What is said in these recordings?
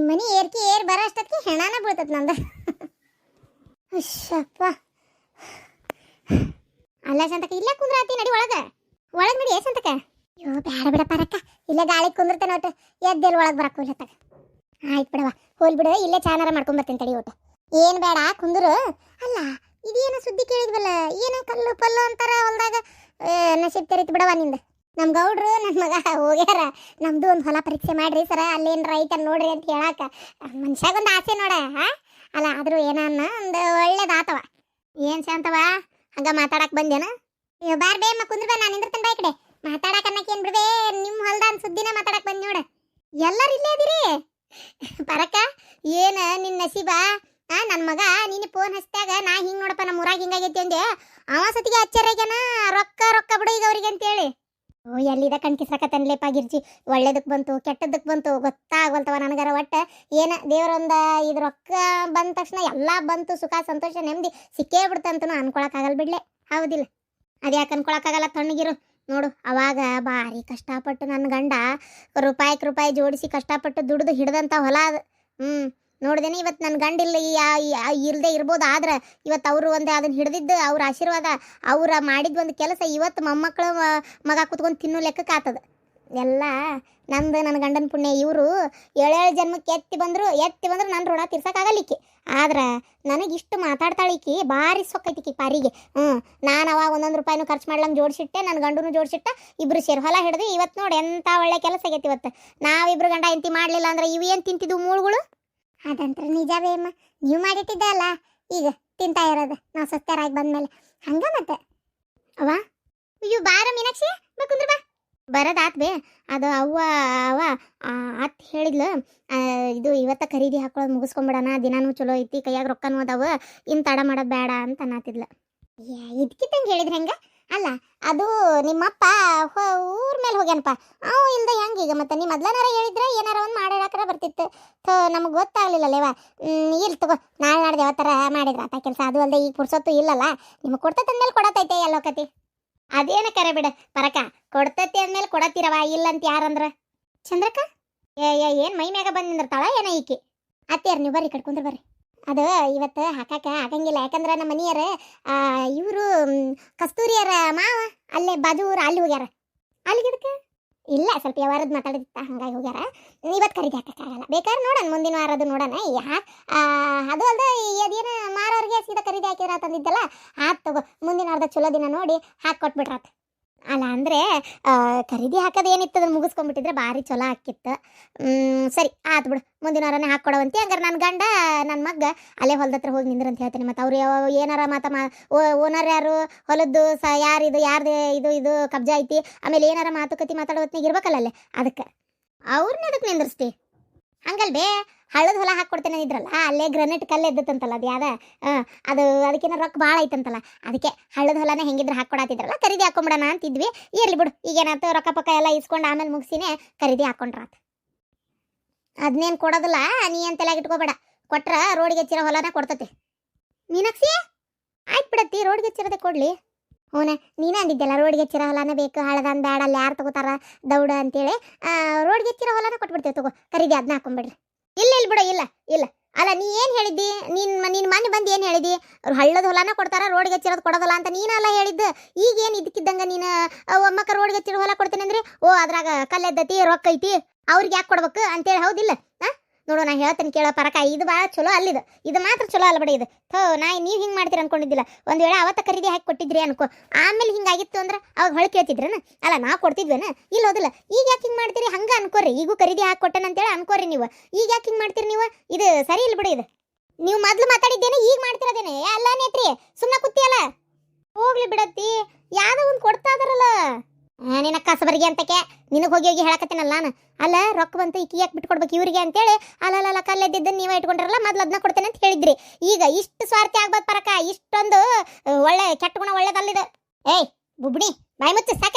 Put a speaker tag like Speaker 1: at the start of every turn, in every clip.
Speaker 1: ಮನಿ ಏರ್ಕಿ air ಬರೋ ಅಷ್ಟೊತ್ತಿಗೆ ಹೆಣಾನ ಬೀಳ್ತದ ನಂದ. ಅಶ್ಶಪ್ಪ. ಅಲ್ಲ ಸಂತಕ ಇಲ್ಲ ಕುಂದ್ರಾತಿ ನಡಿ ಒಳಗ್ ನಡಿ ಸಂತಕ. ಅಯ್ಯೋ ಬೇಡ ಬಿಡ ಪರಕ್ಕ, ಇಲ್ಲೇ ಗಾಳಿ ಕುಂದಿರ್ತೇನೆ ಒಟ್ಟು ಎದ್ದೆಲ್ಲಿ ಒಳಗೆ ಬರಕ್ಕೆ ಹೋಗ್ಲತ್ತಾಗ. ಆಯ್ತು ಬಿಡವ, ಹೋಲ್ ಬಿಡು, ಇಲ್ಲೇ ಚಾನಾರ ಮಾಡ್ಕೊಂಡ್ ಬರ್ತೀನಿ ತಡಿ ಒಟ್ಟು. ಏನು ಬೇಡ ಕುಂದ್ರು. ಅಲ್ಲ ಇದೇನು ಸುದ್ದಿ ಕೇಳಿದ್ವಲ್ಲ, ಏನು ಕಲ್ಲು ಪಲ್ಲು ಅಂತಾರ ಹೊಲ್ದಾಗ. ನಸೀಬ್ ತೆರಿತು ಬಿಡವ ನಿಂದ. ನಮ್ಮ ಗೌಡ್ರು ನನ್ನ ಮಗ ಹೋಗ್ಯಾರ, ನಮ್ದು ಒಂದು ಹೊಲ ಪರೀಕ್ಷೆ ಮಾಡ್ರಿ ಸರ, ಅಲ್ಲೇನು ರೈತ ನೋಡ್ರಿ ಅಂತ ಹೇಳಾಕ ಮನುಷ್ಯಾಗೊಂದು ಆಸೆ ನೋಡ. ಅಲ್ಲ ಆದರೂ ಏನನ್ನ ಒಂದು ಒಳ್ಳೇದಾತವ. ಏನು ಶಾಂತವ ಹಂಗ ಮಾತಾಡಕ್ ಬಂದೇನ? ಅಯ್ಯೋ ಬಾರ್ ಬೇ ಕುಂದ್ರ ಬಾ, ನಾನು ನಿಂದಿರ್ತೇನೆ ಬಾ ಈ ಕಡೆ. ಮಾತಾಡಕ್ ಅನ್ನಕ್ಕೆ ಏನು ಬಿಡ್ಬೇ, ನಿಮ್ಮ ಹೊಲ್ದಾನ್ ಸುದ್ದಿನ ಮಾತಾಡಕ್ ಬಂದ್ ನೋಡ. ಎಲ್ಲರೂ ಇಲ್ಲೇ ಅದಿರಿ ಪರಕ. ಏನ ನಿನ್ನ ನಸೀಬ. ನನ್ನ ಮಗ ನೀನು ಫೋನ್ ಹಚ್ಚಾಗ ನಾ ಹಿಂಗೆ ನೋಡಪ್ಪ ನಮ್ಮ ಊರಾಗ ಹಿಂಗಾಗೈತಿ ಅಂದೆ. ಅವ ಸತಿಗೆ ಆಶ್ಚರ್ಯಗನ ರೊಕ್ಕ ಬಿಡು ಈಗ ಅವ್ರಿಗೆ ಅಂತೇಳಿ. ಓ ಎಲ್ಲಿದ ಕಣ್ಕಿಸಕತ್ತನ್ಲೇಪ ಗಿರ್ಜಿ. ಒಳ್ಳೇದಕ್ಕೆ ಬಂತು ಕೆಟ್ಟದಕ್ಕೆ ಬಂತು ಗೊತ್ತಾಗಲ್ತವ ನನಗರ. ಒಟ್ಟು ಏನ ದೇವರೊಂದ ಇದು ರೊಕ್ಕ ಬಂದ ತಕ್ಷಣ ಎಲ್ಲ ಬಂತು, ಸುಖ ಸಂತೋಷ ನೆಮ್ಮದಿ ಸಿಕ್ಕೇ ಬಿಡ್ತಂತನೂ ಅನ್ಕೊಳಕ್ಕಾಗಲ್ಲ ಬಿಡ್ಲೆ. ಹೌದಿಲ್ಲ? ಅದ್ಯಾಕೆ ಅನ್ಕೊಳಕ್ಕಾಗಲ್ಲ? ತಣ್ಣಗಿರು ನೋಡು. ಅವಾಗ ಭಾರಿ ಕಷ್ಟಪಟ್ಟು ನನ್ನ ಗಂಡ ರೂಪಾಯಿ ಜೋಡಿಸಿ ಕಷ್ಟಪಟ್ಟು ದುಡಿದು ಹಿಡ್ದಂಥ ಹೊಲ ಅದು. ನೋಡ್ದೇನೆ ಇವತ್ತು ನನ್ನ ಗಂಡ ಇಲ್ಲದೆ ಇರ್ಬೋದು, ಆದ್ರೆ ಇವತ್ತು ಅವರು ಒಂದು ಅದನ್ನ ಹಿಡ್ದಿದ್ದು ಅವ್ರ ಆಶೀರ್ವಾದ, ಅವ್ರ ಮಾಡಿದ ಒಂದು ಕೆಲಸ ಇವತ್ತು ಮೊಮ್ಮಕ್ಕಳು ಮಗ ಕುತ್ಕೊಂಡು ತಿನ್ನೋ ಲೆಕ್ಕಕ್ಕೆ ಆತದ. ಎಲ್ಲ ನಂದು ನನ್ನ ಗಂಡನ ಪುಣ್ಯ. ಇವರು 7 ಜನ್ಮಕ್ಕೆ ಎತ್ತಿ ಬಂದ್ರು ನನ್ನ ಋಣ ತೀರ್ಸಕ್ಕಾಗಲಿಕ್ಕಿ. ಆದ್ರೆ ನನಗಿಷ್ಟು ಮಾತಾಡ್ತಾಳಿಕ್ಕಿ ಭಾರಿ ಸೊಕ್ಕೈತಿಕ್ಕಿ ಪಾರಿಗೆ. ನಾನು ಅವಾಗ 1 ರೂಪಾಯಿನೂ ಖರ್ಚು ಮಾಡ್ಲಂಗೆ ಜೋಡಿಸಿಟ್ಟೆ, ನನ್ನ ಗಂಡನೂ ಜೋಡಿಸಿಟ್ಟ, ಇಬ್ರು ಸೇರಿ ಹೊಲ ಹಿಡ್ದು ಇವತ್ತು ನೋಡಿ ಎಂಥ ಒಳ್ಳೆ ಕೆಲಸ ಆಗೈತಿ. ಇವತ್ತು ನಾವಿಬ್ರು ಗಂಡ ಎಂತಿ ಮಾಡಲಿಲ್ಲ ಅಂದ್ರೆ ಇವು ಏನು ತಿಂತಿದ್ವು ಮೂಳುಗಳು? ಅದಂತ್ರ ನಿಜವೇ ಅಮ್ಮ, ನೀವು ಮಾಡಿಟ್ಟಿದ್ದ ಅಲ್ಲ ಈಗ ತಿಂತಾ ಇರೋದು ನಾವು ಸತ್ಯರಾಗಿ ಬಂದ್ಮೇಲೆ. ಹಂಗ ಮತ್ತೆ ಅವ ಇವು ಬಾರ ಮೀನಾಕ್ಷಿ ಬಾ ಕುಂದ್ರ ಬಾ. ಬರೋದಾತ್ ಬೇ. ಅದು ಅವ್ವ ಅತ್ ಹೇಳಿದ್ಲು, ಇದು ಇವತ್ತ ಖರೀದಿ ಹಾಕೊಳ್ಳೋದು ಮುಗಿಸ್ಕೊಂಬಿಡೋಣ, ದಿನಾನು ಚಲೋ ಐತಿ, ಕೈಯಾಗ ರೊಕ್ಕನೂ ಅದಾವ, ಇನ್ನು ತಡ ಮಾಡೋದು ಬೇಡ ಅಂತ ಅನ್ನತ್ತಿದ್ಲು. ಇದಕ್ಕಿತ್ತಂಗೆ ಹೇಳಿದ್ರೆ ಹೆಂಗ? ಅಲ್ಲ ಅದು ನಿಮ್ಮಪ್ಪ ಊರ ಮೇಲೆ ಹೋಗ್ಯಾನಪ್ಪ, ಅವು ಇಲ್ದ ಹೆಂಗೆ ಈಗ? ಮತ್ತೆ ನೀ ಮೊದ್ಲನಾರ ಹೇಳಿದ್ರೆ ಏನಾರ ಒಂದು ಮಾಡಾಕರ ಬರ್ತಿತ್ತು. ನಮಗೆ ಗೊತ್ತಾಗ್ಲಿಲ್ಲಲ್ಲೇವ. ಇಲ್ಲಿ ತಗೋ, ನಾಳೆ ನಾಡ್ದು ಯಾವ ಥರ ಮಾಡಿದ್ರ ಆತ ಕೆಲಸ. ಅದು ಅಲ್ಲದೆ ಈಗ ಪುರ್ಸೊತ್ತು ಇಲ್ಲಲ್ಲ, ನಿಮಗೆ ಕೊಡ್ತೈತೆ ಅಂದ್ಮೇಲೆ ಕೊಡತೈತೆ ಎಲ್ಲೋಕತಿ. ಅದೇನ ಕರೆ ಬಿಡ ಪರಕ, ಕೊಡ್ತೈತಿ ಅಂದ್ಮೇಲೆ ಕೊಡತ್ತೀರವ, ಇಲ್ಲಂತ ಯಾರಂದ್ರ? ಚಂದ್ರಕ್ಕ ಏನು ಮೈ ಮ್ಯಾಗ ಬಂದು ನಿಂದಿರ್ತಾಳ ಏನ ಈಕಿ? ಅತ್ತೇರ್ ನೀವು ಬರ್ರಿ ಕಟ್ಕೊಂಡ್ರೆ ಬರ್ರಿ. ಅದು ಇವತ್ತು ಹಾಕಾಕ ಆಗಂಗಿಲ್ಲ, ಯಾಕಂದ್ರೆ ನಮ್ಮ ಮನೆಯರ ಇವರು ಕಸ್ತೂರಿಯರ ಮಾವ ಅಲ್ಲೇ ಬಾಜು ಊರು ಅಲ್ಲಿ ಹೋಗ್ಯಾರ. ಅಲ್ಲಿಗಿದಕ್ಕೆ ಇಲ್ಲ ಸ್ವಲ್ಪ ಯಾವಾರದ್ದು ಮಾತಾಡಿತ್ತ ಹಂಗಾಗಿ ಹೋಗ್ಯಾರ. ಇವತ್ತು ಖರೀದಿ ಹಾಕಕ್ಕಾಗಲ್ಲ, ಬೇಕಾದ್ರೆ ನೋಡೋಣ ಮುಂದಿನ ವಾರದ್ದು ನೋಡೋಣ. ಅದು ಅಲ್ಲದೆ ಅದೇನು ಮಾರೋರಿಗೆ ಸೀದಾ ಖರೀದಿ ಹಾಕಿರ ತಂದಿದ್ದಲ್ಲ, ಆತ್ ತಗೋ ಮುಂದಿನ ವಾರದ ಚಲೋ ದಿನ ನೋಡಿ ಹಾಕಿ ಕೊಟ್ಬಿಟ್ರಾತ. ಅಲ್ಲ ಅಂದರೆ ಖರೀದಿ ಹಾಕೋದು ಏನಿತ್ತು ಅದನ್ನು ಮುಗಿಸ್ಕೊಂಡ್ಬಿಟ್ಟಿದ್ರೆ ಭಾರಿ ಚಲೋ ಆಕಿತ್ತು. ಸರಿ ಆತು ಬಿಡು, ಮುಂದಿನ ವಾರನೇ ಹಾಕ್ಕೊಡವಂತೆ. ಹಂಗಾರೆ ನನ್ನ ಗಂಡ ನನ್ನ ಮಗ ಅಲ್ಲೇ ಹೊಲದ ಹತ್ರ ಹೋಗಿ ನಿಂದ್ರಂತ ಹೇಳ್ತೀನಿ. ಮತ್ತು ಅವ್ರು ಏನಾರ ಓನರ್ ಯಾರು, ಹೊಲದ್ದು ಯಾರಿದು ಇದು ಕಬ್ಜಾ ಐತಿ, ಆಮೇಲೆ ಏನಾರ ಮಾತುಕತೆ ಮಾತಾಡೋ ಹೊತ್ತಿಗೆ ಇರ್ಬೇಕಲ್ಲ ಅಲ್ಲೇ, ಅದಕ್ಕೆ ಅವ್ರನ್ನ ಅದಕ್ಕೆ ನಿಂದಿರ್ಸ್ತಿ. ಹಂಗಲ್ಬೇ ಹಳ್ಳದ ಹೊಲ ಹಾಕ್ಕೊಡ್ತೇನೆ ಇದ್ರಲ್ಲ, ಅಲ್ಲೇ ಗ್ರನೇಟ್ ಕಲ್ಲು ಎದ್ದತ್ತಂತಲ್ಲ, ಅದು ಯಾವ್ದ ಅದು ಅದಕ್ಕೇನೋ ರೊಕ್ಕ ಭಾಳ ಐತಂತಲ್ಲ, ಅದಕ್ಕೆ ಹಳ್ಳದ ಹೊಲನ ಹೆಂಗಿದ್ರೆ ಹಾಕ್ಕೊಡತ್ತಿದ್ರಲ್ಲ, ಖರೀದಿ ಹಾಕೊಂಬಿಡೋಣ ಅಂತಿದ್ವಿ. ಇರ್ಲಿ ಬಿಡು, ಈಗೇನಾಯ್ತು ರೊಕ್ಕ ಪಕ್ಕ ಎಲ್ಲ ಇಸ್ಕೊಂಡು ಆಮೇಲೆ ಮುಗಿಸಿನೇ ಖರೀದಿ ಹಾಕೊಂಡ್ರಾತ. ಅದನ್ನೇನು ಕೊಡೋದಿಲ್ಲ, ನೀ ಅಂತೆಲ್ಲ ಇಟ್ಕೋಬೇಡ. ಕೊಟ್ರ ರೋಡಿಗೆ ಹಚ್ಚಿರೋ ಹೊಲನ ಕೊಡ್ತತಿ. ಮೀನಾಕ್ಷಿ ಆಯ್ತು ಬಿಡತ್ತಿ, ರೋಡ್ಗೆ ಹಚ್ಚಿರೋದೇ ಕೊಡ್ಲಿ. ಹೂನ ನೀನೇ ಅಂದಿದ್ದೆಲ್ಲ ರೋಡ್ಗೆ ಹಚ್ಚಿರೋ ಹೊಲನ ಬೇಕು, ಹಳದನ್ ಬೇಡ, ಅಲ್ಲಿ ಯಾರು ತಗೋತಾರ ದೌಡ ಅಂತೇಳಿ ರೋಡ್ಗೆ ಹಚ್ಚಿರೋ ಹೊಲನ ಕೊಟ್ಬಿಡ್ತೇವೆ. ತಗೋ ಖರೀದಿ ಅದನ್ನ ಹಾಕೊಂಡ್ಬಿಡ್ರಿ. ಇಲ್ಲ ಬಿಡು, ಇಲ್ಲ ಅಲ್ಲ, ನೀ ಏನು ಹೇಳಿದ್ದಿ? ನೀನು ಮನೆ ಬಂದು ಏನು ಹೇಳಿದಿ? ಅವ್ರು ಹಳ್ಳದ ಹೊಲನ ಕೊಡ್ತಾರ, ರೋಡ್ಗೆ ಹಚ್ಚಿರೋದು ಕೊಡೋದಲ್ಲ ಅಂತ ನೀನಲ್ಲ ಹೇಳಿದ್ದು. ಈಗೇನು ಇದಕ್ಕಿದ್ದಂಗೆ ನೀನು ಒಮ್ಮಕ್ಕ ರೋಡ್ಗೆ ಹಚ್ಚಿರೋ ಹೊಲ ಕೊಡ್ತೇನೆ ಅಂದ್ರೆ, ಓ ಅದ್ರಾಗ ಕಲ್ಲೆದ್ದತಿ ರೊಕ್ಕ ಐತಿ ಅವ್ರಿಗೆ ಯಾಕೆ ಕೊಡ್ಬೇಕು ಅಂತೇಳಿ, ಹೌದಿಲ್ಲ? ನೋಡು ನಾ ಹೇಳ್ತೇನೆ ಕೇಳೋ ಪರಕ, ಇದು ಭಾಳ ಚಲೋ ಅಲ್ಲಿದು, ಇದು ಮಾತ್ರ ಚಲೋ ಅಲ್ಲ ಬಿಡಿ. ಇದು ನೀವು ಹಿಂಗೆ ಮಾಡ್ತೀರಿ ಅನ್ಕೊಂಡಿದ್ದಿಲ್ಲ. ಒಂದು ವೇಳೆ ಅವತ್ತ ಖರೀದಿ ಹಾಕಿ ಕೊಟ್ಟಿದ್ರಿ ಅನ್ಕೋ, ಆಮೇಲೆ ಹಿಂಗಾಗಿತ್ತು ಅಂದ್ರೆ ಅವಾಗ ಹೊಳೆ ಕೇಳ್ತಿದ್ರನ? ಅಲ್ಲ ನಾವು ಕೊಡ್ತಿದ್ವೇನ? ಇಲ್ಲ ಹೋದಿಲ್ಲ. ಈಗ ಯಾಕೆ ಹಿಂಗೆ ಮಾಡ್ತೀರಿ? ಹಂಗೆ ಅನ್ಕೋರಿ, ಈಗೂ ಖರೀದಿ ಹಾಕಿ ಕೊಟ್ಟೆನಂತೇಳಿ ಅನ್ಕೋರಿ ನೀವು. ಈಗ ಯಾಕೆ ಹಿಂಗೆ ಮಾಡ್ತೀರಿ ನೀವು? ಇದು ಸರಿ ಇಲ್ಲ ಬಿಡಿ. ಇದು ನೀವು ಮೊದ್ಲು ಮಾತಾಡಿದ್ದೇನೆ, ಈಗ ಮಾಡ್ತಿರೋದೇನೆ ಎಲ್ಲ ನೇತ್ರಿ, ಸುಮ್ಮನೆ ಕೂತಿಯಲ್ಲ. ಹೋಗ್ಲಿ ಬಿಡತ್ತಿ, ಯಾವುದೋ ಒಂದು ಕೊಡ್ತಾ ಇದಾರಲ್ಲ ನಿನ್ನ ಕಸಬರಿಗೆ ಅಂತಕ್ಕೆ ನಿನಗೆ ಹೋಗಿ ಹೇಳಕತ್ತೇನಲ್ಲ ನಾನು. ಅಲ್ಲ ರೊಕ್ಕ ಬಂತು ಈಕಿ ಯಾಕೆ ಬಿಟ್ಕೊಡ್ಬೇಕು ಇವ್ರಿಗೆ ಅಂತೇಳಿ, ಅಲ್ಲ ಕಲ್ಲೆದ್ದಿದ್ದನ್ನು ನೀವೇ ಇಟ್ಕೊಂಡ್ರಲ್ಲ, ಮೊದ್ಲು ಅದನ್ನ ಕೊಡ್ತೇನೆ ಅಂತ ಹೇಳಿದ್ರಿ. ಈಗ ಇಷ್ಟು ಸ್ವಾರ್ಥಿ ಆಗ್ಬೋದು ಪರಕ, ಇಷ್ಟೊಂದು ಒಳ್ಳೆ ಕೆಟ್ಟ ಗುಣ ಒಳ್ಳೇದಲ್ಲಿದೆ. ಏಯ್ ಬುಬ್ಣಿ ಬಾಯಿ ಮುಚ್ಚು ಸಾಕ.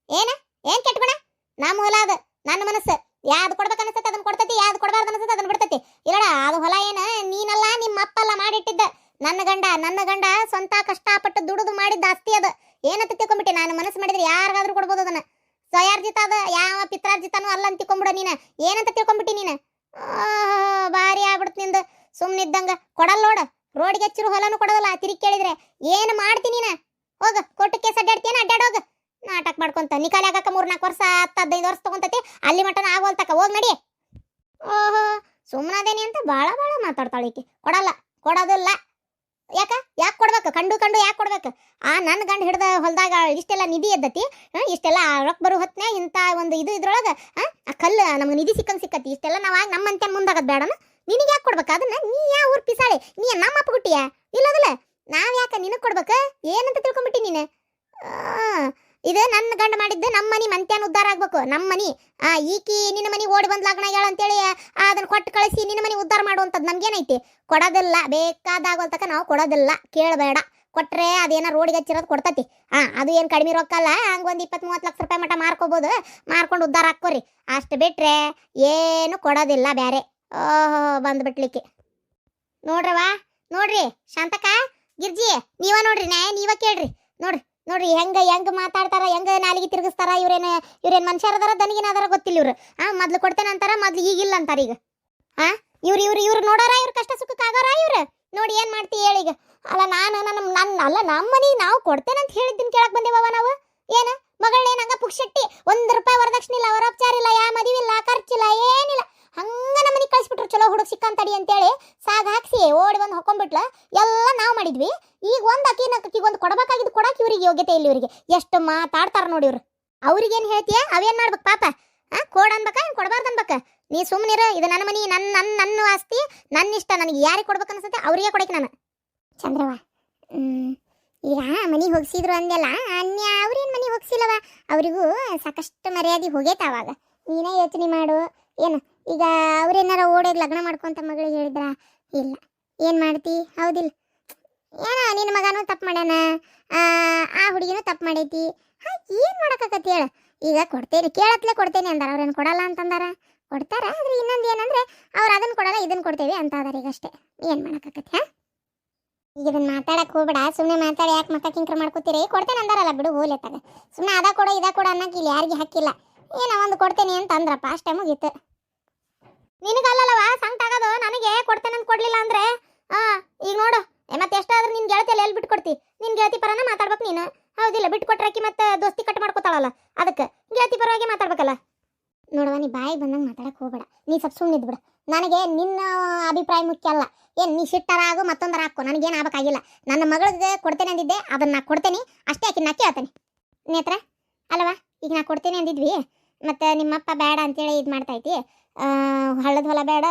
Speaker 1: ಏನು ಕೆಟ್ಟ ಗುಣ? ನಮ್ಮ ಹೊಲ ಅದು, ನನ್ನ ಮನಸ್ಸು, ಯಾವ್ದು ಕೊಡ್ಬೇಕು ಅನಿಸ್ತೈತೆ ಅದನ್ನ ಕೊಡ್ತೈತಿ, ಯಾವ್ದು ಕೊಡಬಾರ್ದು ಅನಿಸ್ತೈತೆ ಅದನ್ನ ಬಿಡ್ತೈತಿ. ಇಲ್ಲಡ ಅದು ಹೊಲ ಏನು ನೀನಲ್ಲ ನಿಮ್ಮ ಅಪ್ಪ ಅಲ್ಲ ಮಾಡಿಟ್ಟಿದ್ದ. ನನ್ನ ಗಂಡ ಸ್ವಂತ ಕಷ್ಟಪಟ್ಟು ದುಡಿದು ಮಾಡಿದ್ದ ಆಸ್ತಿ ಅದು. ಏನಂತ ತಿಳ್ಕೊಂಬಿಟ್ಟೆ? ನಾನು ಮನಸ್ಸು ಮಾಡಿದ್ರೆ ಯಾರಿಗಾದ್ರೂ ಕೊಡ್ಬೋದು ಅದನ್ನ. ಸ್ವಯಾರ್ಜಿತ ಅದ, ಯಾವ ಪಿತ್ರಾರ್ಜಿತನೂ ಅಲ್ಲ ಅಂತ ತಿಳ್ಕೊಂಬಿಡ ನೀನು. ಏನಂತ ತಿಳ್ಕೊಂಬಿಟ್ಟಿ ನೀನು? ಭಾರಿ ಆಗ್ಬಿಡ್ತು ನಿಂದು. ಸುಮ್ಮನಿದ್ದಂಗ ಕೊಡಲ್ಲ ನೋಡ, ರೋಡಿಗೆ ಹಚ್ಚಿರು ಹೊಲನು ಕೊಡೋದಲ್ಲ. ತಿರುಗಿ ಕೇಳಿದ್ರೆ ಏನು ಮಾಡ್ತೀನಿ ನಾ? ಹೋಗ ಕೋರ್ಟ್ ಕೇಸ್ ಅಡ್ಡಾಡ್ತೀನ, ಅಡ್ಡಾಡೋಗ. ನಾಟಕ ಮಾಡ್ಕೊಂತ ನಿಕಾಲಿ ಆಗಕ್ಕ 3-4 ವರ್ಷ 10-15 ವರ್ಷ ತಗೊಂತತಿ. ಅಲ್ಲಿ ಮಟನ ಆಗೋಲ್ತಕ್ಕ, ಹೋಗ್ ನಡಿ. ಓಹೋ, ಸುಮ್ಮನದೇನಿ ಅಂತ ಭಾಳ ಭಾಳ ಮಾತಾಡ್ತಾಳೆ ಈಕಿ. ಕೊಡಲ್ಲ, ಕೊಡೋದಿಲ್ಲ. ಯಾಕೆ ಕೊಡ್ಬೇಕು? ಕಂಡು ಯಾಕೆ ಕೊಡ್ಬೇಕು? ನನ್ನ ಗಂಡ ಹಿಡ್ದ ಹೊಲದಾಗ ಇಷ್ಟೆಲ್ಲ ನಿಧಿ ಎದ್ದತಿ, ಇಷ್ಟೆಲ್ಲ ರೊಕ್ಕ ಬರೋ ಹೊತ್ನ್ಯಾಗ ಇಂಥ ಒಂದು ಇದ್ರೊಳಗೆ ಆ ಕಲ್ಲು ನಮ್ಗೆ ನಿಧಿ ಸಿಕ್ಕತಿ. ಇಷ್ಟೆಲ್ಲ ನಾವಾಗ ನಮ್ಮಂತೆ ಮುಂದಾಗದ್ ಬೇಡನ? ನಿನಗೆ ಯಾಕೆ ಕೊಡ್ಬೇಕು ಅದನ್ನ? ನೀ ಯಾವ ಊರು ಪಿಸಾಳೆ? ನೀ ನಮ್ಮ ಅಪ್ಪ ಗುಟ್ಟಿಯ ಇಲ್ಲೋದಲ್ಲ? ನಾವ್ ಯಾಕೆ ನಿನಗೆ ಕೊಡ್ಬೇಕು? ಏನಂತ ತಿಳ್ಕೊಂಬಿಟ್ಟಿ ನೀನು? ಇದು ನನ್ನ ಗಂಡ ಮಾಡಿದ್ದು ನಮ್ಮ ಮನಿ ಮಂತ್ಯಾನ ಉದ್ಧಾರ ಆಗ್ಬೇಕು. ನಮ್ಮ ಮನಿ ಈಕಿ ನಿನ್ನ ಮನಿ ಓಡಿ ಬಂದ್ ಲಗ್ನ ಹೇಳ ಅಂತೇಳಿ ಅದನ್ನ ಕೊಟ್ಟು ಕಳಿಸಿ ನಿನ್ನ ಮನಿ ಉದ್ಧಾರ ಮಾಡುವಂಥದ್ದು ನಮ್ಗೇನೈತಿ? ಕೊಡೋದಿಲ್ಲ. ಬೇಕಾದಾಗೋಲ್ತಕ ನಾವು ಕೊಡೋದಿಲ್ಲ. ಕೇಳಬೇಡ. ಕೊಟ್ರೆ ಅದೇನ ರೋಡಿಗೆ ಹಚ್ಚಿರೋದು ಕೊಡ್ತತಿ. ಅದು ಏನು ಕಡಿಮೆ ರೊಕ್ಕ ಅಲ್ಲ. ಹಂಗೆ ಒಂದು 20-30 ಲಕ್ಷ ರೂಪಾಯಿ ಮಟ ಮಾರ್ಕೋಬೋದು. ಮಾರ್ಕೊಂಡು ಉದ್ಧಾರ ಹಾಕೋರಿ. ಅಷ್ಟು ಬಿಟ್ರೆ ಏನು ಕೊಡೋದಿಲ್ಲ ಬ್ಯಾರೆ. ಓಹೋ, ಬಂದ್ಬಿಟ್ಲಿಕ್ಕೆ ನೋಡ್ರಿ ಶಾಂತಕ, ಗಿರ್ಜಿ, ನೀವ ನೋಡ್ರಿ, ನೀವ ಕೇಳ್ರಿ. ನೋಡ್ರಿ ಹೆಂಗ ಮಾತಾಡ್ತಾರ, ಹೆಂಗ ನಾಲಿಗೆ ತಿರುಗಿಸ್ತಾರ. ಇವ್ರೇನ್ ಮನುಷ್ಯರದಾರ ದನಿಗಿನ ಅದರ ಗೊತ್ತಿಲ್ಲ ಇವ್ರು. ಮೊದ್ಲು ಕೊಡ್ತೇನೆ ಅಂತಾರ, ಮೊದ್ಲು ಈಗಿಲ್ಲ ಅಂತಾರ ಈಗ. ಇವ್ರು ನೋಡಾರ, ಇವ್ರ ಕಷ್ಟ ಸುಖಕ್ಕೆ ಆಗೋರ ಇವ್ರು. ನೋಡಿ ಏನ್ ಮಾಡ್ತಿ ಹೇಳೀಗ. ಅಲ್ಲ ನಮ್ಮ ಮನಿ ನಾವು ಕೊಡ್ತೇನೆ ಅಂತ ಹೇಳಿದ್ದೀನಿ ಕೇಳಕ್ ಬಂದೇವ ನಾವು. ಏನ ಮಗಳೇನ ಹಂಗ ಪುಕ್ಷಟ್ಟಿ ₹1 ವರದಕ್ಷಿಣೆ ಇಲ್ಲ, ವರೋಪಚಾರ ಇಲ್ಲ, ಯಾ ಮದುವೆ ಇಲ್ಲ, ಖರ್ಚಿಲ್ಲ, ಏನಿಲ್ಲ. ಹಂಗ ನಮ್ಮ ಮನೆ ಕಳಿಸ್ಬಿಟ್ರು. ಚಲೋ ಹುಡುಗ ಸಿಕ್ಕಂತಡಿ ಅಂತೇಳಿ ಸಾಗ್ ಹಾಕ್ಸಿ ಓಡಿ ಬಂದು ಹೊಕ್ಕೊಂಡ್ಬಿಟ್ಲ. ಎಲ್ಲ ನಾವು ಮಾಡಿದ್ವಿ. ಈಗ ಒಂದು ಅಕ್ಕಿಗೊಂದು ಕೊಡಬೇಕಾಗಿದ್ದು ಕೊಡಕ್ಕೆ ಇವ್ರಿಗೆ ಯೋಗ್ಯತೆ ಇಲ್ಲ. ಇವ್ರಿಗೆ ಎಷ್ಟು ಮಾತಾಡ್ತಾರ ನೋಡಿ ಇವ್ರು. ಅವ್ರಿಗೇನು ಹೇಳ್ತೀಯ? ಅವೇನ್ ಮಾಡ್ಬೇಕು ಪಾಪ? ಕೊಡ್ ಅನ್ಬೇಕಾ, ಕೊಡಬಾರ್ದು ಅನ್ಬೇಕ? ನೀ ಸುಮ್ಮನಿರ. ಇದು ನನ್ನ ಮನಿ, ನನ್ನ ಆಸ್ತಿ, ನನ್ನ ಇಷ್ಟ. ನನಗೆ ಯಾರಿಗೆ ಕೊಡ್ಬೇಕು ಅನ್ಸುತ್ತೆ ಅವ್ರಿಗೆ ಕೊಡಕ್ಕೆ ನಾನು. ಚಂದ್ರವ್ವ, ಈಗ ಮನೆಗೆ ಹೋಗಿಸಿದ್ರು ಅಂದೆಲ್ಲ, ಅವ್ರೇನು ಮನೆಗೆ ಹೋಗಿಸಿಲ್ಲವ. ಅವರಿಗೂ ಸಾಕಷ್ಟು ಮರ್ಯಾದೆ ಹೋಗೈತೆ. ಅವಾಗ ನೀನೇ ಯೋಚನೆ ಮಾಡು. ಏನು ಈಗ ಅವ್ರೇನಾರ ಓಡೋಗಿ ಲಗ್ನ ಮಾಡ್ಕೊಂತ ಮಗಳಿಗೆ ಹೇಳಿದ್ರ? ಇಲ್ಲ. ಏನು ಮಾಡ್ತಿ? ಹೌದಿಲ್ಲ? ಏನೋ ನಿನ್ನ ಮಗನೂ ತಪ್ಪು ಮಾಡ್ಯಾನ, ಆ ಹುಡುಗಿನೂ ತಪ್ಪು ಮಾಡೈತಿ. ಏನು ಮಾಡೋಕ್ಕಾಗತ್ತೆ ಹೇಳು? ಈಗ ಕೊಡ್ತೇನೆ, ಕೇಳತ್ಲೆ ಕೊಡ್ತೇನೆ ಅಂದಾರ. ಅವ್ರೇನು ಕೊಡಲ್ಲ ಅಂತಂದಾರ? ಕೊಡ್ತಾರ. ಆದ್ರೆ ಇನ್ನೊಂದು ಏನಂದ್ರೆ ಅವ್ರು ಅದನ್ನು ಕೊಡಲ್ಲ, ಇದನ್ನು ಕೊಡ್ತೇವೆ ಅಂತ ಅದಾರ. ಈಗ ಅಷ್ಟೇ. ಏನು ಮಾಡೋಕ್ಕಾಗತ್ತೆ? ಈಗ ಇದನ್ನು ಮಾತಾಡಕ್ಕೆ ಹೋಗ್ಬೇಡ. ಸುಮ್ಮನೆ ಮಾತಾಡಿ ಯಾಕೆ ಮಕ್ಕ ಕಿಂಕ್ರ ಮಾಡ್ಕೋತೀರಿ? ಕೊಡ್ತೇನೆ ಅಂದಾರಲ್ಲ, ಬಿಡು ಹೋಗ್ಲೆತ್ತಾಗ. ಸುಮ್ಮನೆ ಅದ ಕೊಡು ಇದ ಕೊಡು ಅನ್ನಕ್ಕೆ ಇಲ್ಲಿ ಯಾರಿಗೆ ಹಾಕಿಲ್ಲ. ಏನೋ ಒಂದು ಕೊಡ್ತೇನೆ ಅಂತ ಅಂದ್ರಪ್ಪ, ಅಷ್ಟೇ, ಮುಗೀತು. ನಿನಗಲ್ಲವ ಸಂಕಟ ಆಗೋದು. ನನಗೆ ಕೊಡ್ತೇನೆ ಅಂತ ಕೊಡ್ಲಿಲ್ಲ ಅಂದ್ರೆ ಈಗ ನೋಡು, ಮತ್ತೆ ಎಷ್ಟಾದ್ರೂ ನಿನ್ ಗೆಳತಿಯಲ್ಲಿ ಎಲ್ಲಿ ಬಿಟ್ಟು ಕೊಡ್ತಿ? ನಿನ್ ಗೆಳತಿ ಪರನ ಮಾತಾಡ್ಬೇಕು ನೀನು. ಹೌದಿಲ್ಲ? ಬಿಟ್ಟು ಕೊಟ್ರಾಕಿ ಮತ್ತೆ ದೋಸ್ತಿ ಕಟ್ ಮಾಡ್ಕೋತಾಳಲ್ಲ, ಅದಕ್ಕೆ ಗೆಳತಿ ಪರವಾಗಿ ಮಾತಾಡ್ಬೇಕಲ್ಲ. ನೋಡುವ, ನೀ ಬಾಯಿಗೆ ಬಂದಂಗೆ ಮಾತಾಡಕ್ಕೆ ಹೋಗ್ಬೇಡ. ನೀ ಸ್ವಲ್ಪ ಸುಮ್ಮನಿದ್ ಬಿಡು. ನನಗೆ ನಿನ್ನ ಅಭಿಪ್ರಾಯ ಮುಖ್ಯ ಅಲ್ಲ. ಏನು ನೀ ಶಿಟ್ಟರ ಆಗು, ಮತ್ತೊಂದರ ಹಾಕೋ, ನನಗೇನು ಆಗಬೇಕಾಗಿಲ್ಲ. ನನ್ನ ಮಗಳಿಗೆ ಕೊಡ್ತೇನೆ ಅಂದಿದ್ದೆ, ಅದನ್ನ ನಾ ಕೊಡ್ತೇನೆ ಅಷ್ಟೇ. ಆಕಿನ ಕೇಳ್ತೇನೆ ನೇತ್ರ ಅಲ್ವಾ? ಈಗ ನಾ ಕೊಡ್ತೇನೆ ಅಂದಿದ್ವಿ, ಮತ್ತು ನಿಮ್ಮಪ್ಪ ಬೇಡ ಅಂತೇಳಿ ಇದು ಮಾಡ್ತೈತಿ. ಹಳ್ಳದ ಹೊಲ ಬೇಡ,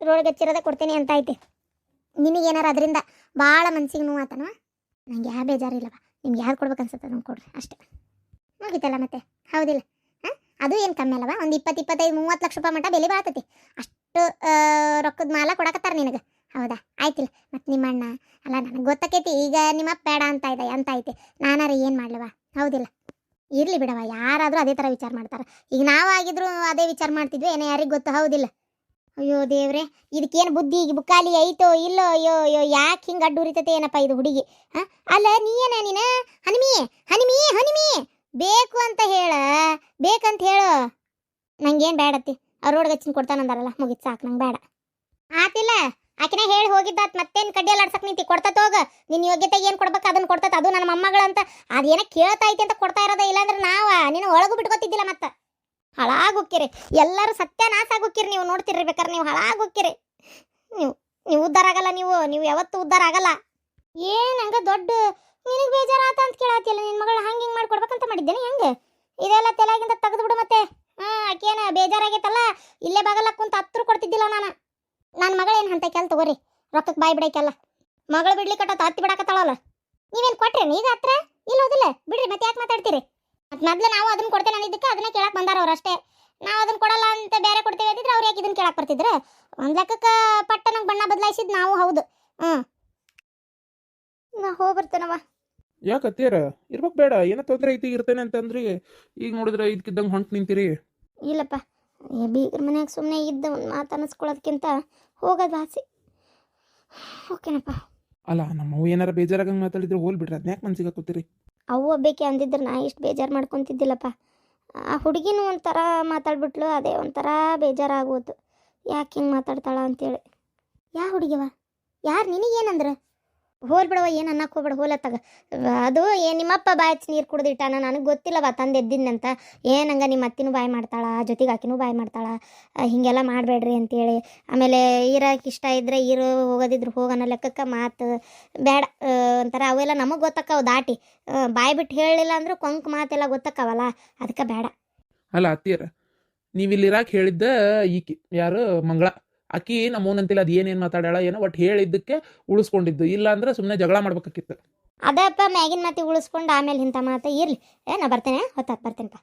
Speaker 1: ರೋಡ್ಗೆ ಹಚ್ಚಿರೋದೇ ಕೊಡ್ತೇನೆ ಅಂತ ಐತಿ. ನಿನಗೇನಾರು ಅದರಿಂದ ಭಾಳ ಮನ್ಸಿಗೆ ನೋವು ಆತನವ? ನಂಗೆ ಯಾವ ಬೇಜಾರಿಲ್ಲವ. ನಿಮ್ಗೆ ಯಾರು ಕೊಡ್ಬೇಕು ಅನ್ಸುತ್ತೆ ನಂಗೆ ಕೊಡ್ರಿ ಅಷ್ಟೇ, ಮುಗಿತಲ್ಲ ಮತ್ತೆ. ಹೌದಿಲ್ಲ? ಅದು ಏನು ಕಮ್ಮಿ ಅಲ್ಲವ. ಒಂದು 20-25-30 ಲಕ್ಷ ರೂಪಾಯಿ ಮಟ್ಟ ಬೆಲೆ ಬಾಳ್ತೈತಿ. ಅಷ್ಟು ರೊಕ್ಕದ ಮಾಲ ಕೊಡಕತ್ತಾರ ನಿನಗೆ. ಹೌದಾ? ಆಯ್ತಿಲ್ಲ. ಮತ್ತು ನಿಮ್ಮ ಅಣ್ಣ ಅಲ್ಲ, ನನಗೆ ಗೊತ್ತಕೈತಿ ಈಗ ನಿಮ್ಮಪ್ಪ ಬೇಡ ಅಂತ ಐತಿ. ನಾನಾರ ಏನು ಮಾಡ್ಲವ? ಹೌದಿಲ್ಲ? ಇರಲಿ ಬಿಡವ, ಯಾರಾದರೂ ಅದೇ ಥರ ವಿಚಾರ ಮಾಡ್ತಾರೆ. ಈಗ ನಾವಾಗಿದ್ರು ಅದೇ ವಿಚಾರ ಮಾಡ್ತಿದ್ವಿ ಏನೋ, ಯಾರಿಗೆ ಗೊತ್ತು? ಹೌದಿಲ್ಲ? ಅಯ್ಯೋ ದೇವ್ರೆ, ಇದಕ್ಕೇನು ಬುದ್ಧಿ ಈಗ ಬುಕ್ಕಾಲಿ ಐತೋ ಇಲ್ಲೋ? ಅಯ್ಯೋ ಯಾಕೆ ಹಿಂಗೆ ಅಡ್ಡು ಉರಿತೈತೆ ಏನಪ್ಪ ಇದು ಹುಡುಗಿ? ಅಲ್ಲ ನೀನು ಹನಿಮಿ ಬೇಕು ಅಂತ ಹೇಳು. ನಂಗೇನು ಬೇಡತ್ತಿ. ಅವ್ರ ರೋಡ್ಗೆ ಹಚ್ಚಿನ ಕೊಡ್ತಾನಂದಾರಲ್ಲ, ಮುಗಿತು ಸಾಕು, ನಂಗೆ ಬೇಡ. ಆತಿಲ್ಲ, ಆಕಿನ ಹೇಳಿ ಹೋಗಿದ್ದಾತ್. ಮತ್ತೇನು ಕಡ್ಡಿಯಲ್ಲಿ ಆಡ್ಸಕ್ ನಿಂತಿ? ಕೊಡ್ತತ್ ಹೋಗ. ನಿನ್ನ ಯೋಗ್ಯತೆಗೆ ಏನು ಕೊಡ್ಬೇಕು ಅದನ್ನು ಕೊಡ್ತತ್. ಅದು ನನ್ನ ಮೊಮ್ಮಗಳಂತ ಅದೇನೋ ಕೇಳ್ತಾ ಐತಿ ಅಂತ ಕೊಡ್ತಾ ಇರೋದ. ಇಲ್ಲಾಂದ್ರೆ ನೀನು ಒಳಗೂ ಬಿಟ್ಕೊತಿದ್ದಿಲ್ಲ. ಮತ್ತೆ ಹಾಳಾಗೋಕ್ಕಿರಿ ಎಲ್ಲರೂ, ಸತ್ಯನಾಶ ಆಗೋಕ್ಕಿರಿ ನೀವು. ನೋಡ್ತಿರ್ಬೇಕಾರೆ ನೀವು ಹಾಳಾಗೋಕ್ಕಿರಿ. ನೀವು ಉದ್ಧಾರ ಆಗಲ್ಲ. ನೀವು ಯಾವತ್ತೂ ಉದ್ಧಾರ ಆಗಲ್ಲ. ಏನು ಹಂಗ ದೊಡ್ಡ ನಿನಗೆ ಬೇಜಾರಾತ ಅಂತ ಕೇಳತ್ತಿಲ್ಲ? ನಿನ್ನ ಮಗಳು ಹಂಗೆ ಹಿಂಗೆ ಮಾಡ್ಕೊಡ್ಬೇಕಂತ ಮಾಡಿದ್ದೇನೆ. ಹೆಂಗೆ ಇದೆಲ್ಲ ತಲೆಗಿಂದ ತೆಗೆದುಬಿಡು ಮತ್ತೆ. ಆಕೇನ ಬೇಜಾರಾಗೈತಲ್ಲ, ಇಲ್ಲೇ ಬಾಗಲ್ಲ ಕುಂತ ಹತ್ರ ಕೊಡ್ತಿದ್ದಿಲ್ಲ ನಾನು. ನನ್ನ ಮಗಳೇನು ಅಂತ ಕೆಲ್ ತಗೋರಿ, ರೊಕ್ಕಕ್ಕೆ ಬಾಯಿ ಬಿಡೈಕಲ್ಲ. ಮಗಳು ಬಿಡ್ಲಿಕ್ಕಟ್ಟ ಹತ್ತಿ ಬಿಡಾಕತ್ತಾಳಲ್ಲ. ನೀವೇನು ಕೊಟ್ರೇನು ಈಗ ಹತ್ರ? ಇಲ್ಲೋದಿಲ್ಲ ಬಿಡ್ರಿ, ಮತ್ತೆ ಯಾಕೆ ಮಾತಾಡ್ತೀರಿ? ಮತ್ತು ಮೊದಲು ನಾವು ಅದನ್ನು ಕೊಡ್ತೇನೆ ಅಂದಿದ್ದಕ್ಕೆ ಅದನ್ನ ಕೇಳಕ್ಕೆ ಬಂದಾರ ಅವ್ರು ಅಷ್ಟೇ. ನಾವು ಅದನ್ನು ಕೊಡಲ್ಲ ಅಂತ ಬೇರೆ ಕೊಡ್ತೇವೆ ಅಂತಿದ್ರೆ ಅವ್ರು ಯಾಕೆ ಇದನ್ನು ಕೇಳಕ್ಕೆ ಬರ್ತಿದ್ರು? ಒಂದು ಲೆಕ್ಕಕ್ಕೆ ಪಟ್ಟನಂಗೆ ಬಣ್ಣ ಬದಲಾಯಿಸಿದ್ ನಾವು. ಹೌದು. ನಾ ಹೋಗ್ಬರ್ತೇನವ.
Speaker 2: ಯಾಕೆ ಅತ್ತೀರ ಇರ್ಬೇಕು ಬೇಡ? ಏನೋ ತೊಂದರೆ ಐತಿ ಇರ್ತೇನೆ ಅಂತಂದ್ರಿ, ಈಗ ನೋಡಿದ್ರೆ ಇದಕ್ಕಿದ್ದಂಗೆ ಹೊಂಟು ನಿಂತೀರಿ.
Speaker 1: ಇಲ್ಲಪ್ಪ, ಬೀಗ್ರ ಮನ್ಯಾಗ ಸುಮ್ಮನೆ ಇದ್ದ ಒಂದು ಮಾತು ಅನ್ನಿಸ್ಕೊಳ್ಳೋದಕ್ಕಿಂತ ಹೋಗೋದು ಆಸೆ. ಓಕೆನಪ್ಪ.
Speaker 2: ಅಲ್ಲ, ನಮ್ಮವು ಏನಾರ ಬೇಜಾರಾಗಂಗೆ ಮಾತಾಡಿದ್ರೆ ಹೋಲ್ ಬಿಡ್ರಿ, ಅದನ್ನ ಯಾಕೆ ಮನ್ಸಿಗೆ ಹಾಕೋತೀರಿ?
Speaker 1: ಅವು ಒಬ್ಬೇಕೆ ಅಂದಿದ್ರೆ ನಾ ಇಷ್ಟು ಬೇಜಾರು ಮಾಡ್ಕೊತಿದ್ದಿಲ್ಲಪ್ಪ. ಆ ಹುಡುಗಿನೂ ಒಂಥರ ಮಾತಾಡ್ಬಿಟ್ಲು, ಅದೇ ಒಂಥರ ಬೇಜಾರಾಗೋದು. ಯಾಕೆ ಹಿಂಗೆ ಮಾತಾಡ್ತಾಳ ಅಂತೇಳಿ. ಯಾ ಹುಡುಗಿವ ಯಾರು ನಿನಗೇನಂದ್ರೆ ಹೋಲ್ ಬಿಡವ, ಏನು ಅನ್ನಕ್ಕೆ ಹೋಗ್ಬೇಡ, ಹೋಲತ್ತಾಗ ಅದು ನಿಮ್ಮಪ್ಪ ಬಾಯಿ ಹಚ್ಚಿ ನೀರು ಕುಡ್ದಿಟ್ಟಾನ, ನನಗೆ ಗೊತ್ತಿಲ್ಲವ ತಂದು ಎದ್ದಿದ್ನಂತ. ಏನಂಗ ನಿಮ್ಮ ಅತ್ತಿನೂ ಬಾಯಿ ಮಾಡ್ತಾಳ, ಜೊತೆಗೆ ಆಕಿನೂ ಬಾಯಿ ಮಾಡ್ತಾಳ, ಹೀಗೆಲ್ಲ ಮಾಡಬೇಡ್ರಿ ಅಂತೇಳಿ. ಆಮೇಲೆ ಇರಕ್ಕೆ ಇಷ್ಟ ಇದ್ರೆ ಇರು, ಹೋಗೋದಿದ್ರು ಹೋಗೋಣ ಲೆಕ್ಕಕ್ಕೆ ಮಾತು ಬೇಡ. ಒಂಥರ ಅವೆಲ್ಲ ನಮಗೆ ಗೊತ್ತಕ್ಕವು ದಾಟಿ, ಬಾಯಿ ಬಿಟ್ಟು ಹೇಳಲಿಲ್ಲ ಅಂದ್ರೆ ಕೊಂಕ್ ಮಾತೆಲ್ಲ ಗೊತ್ತಕ್ಕವಲ್ಲ, ಅದಕ್ಕೆ ಬೇಡ.
Speaker 2: ಅಲ್ಲ ಅತ್ತಿಯರ, ನೀವಿಲ್ಲಿ ಇರಾಕ್ ಹೇಳಿದ್ದ ಈಕಿ ಯಾರು ಮಂಗಳ, ಆಕಿ ನಮ್ಮೋನಂತಿಲ್ಲ ಅದು ಏನೇನು ಮಾತಾಡ್ಯಾಳ ಏನೋ ಒಟ್ಟು ಹೇಳಿದ್ದಕ್ಕೆ ಉಳಿಸ್ಕೊಂಡಿದ್ದು, ಇಲ್ಲ ಅಂದ್ರೆ ಸುಮ್ಮನೆ ಜಗಳ ಮಾಡ್ಬೇಕಾಕಿತ್ತು.
Speaker 1: ಅದಪ್ಪ ಮ್ಯಾಗಿನ ಮಾತಿ ಉಳಿಸ್ಕೊಂಡು ಆಮೇಲೆ ಇಂಥ ಮಾತು ಇರಲಿ. ನಾ ಬರ್ತೇನೆ, ಹೊತ್ತಾತ್ ಬರ್ತೇನಪ್ಪ.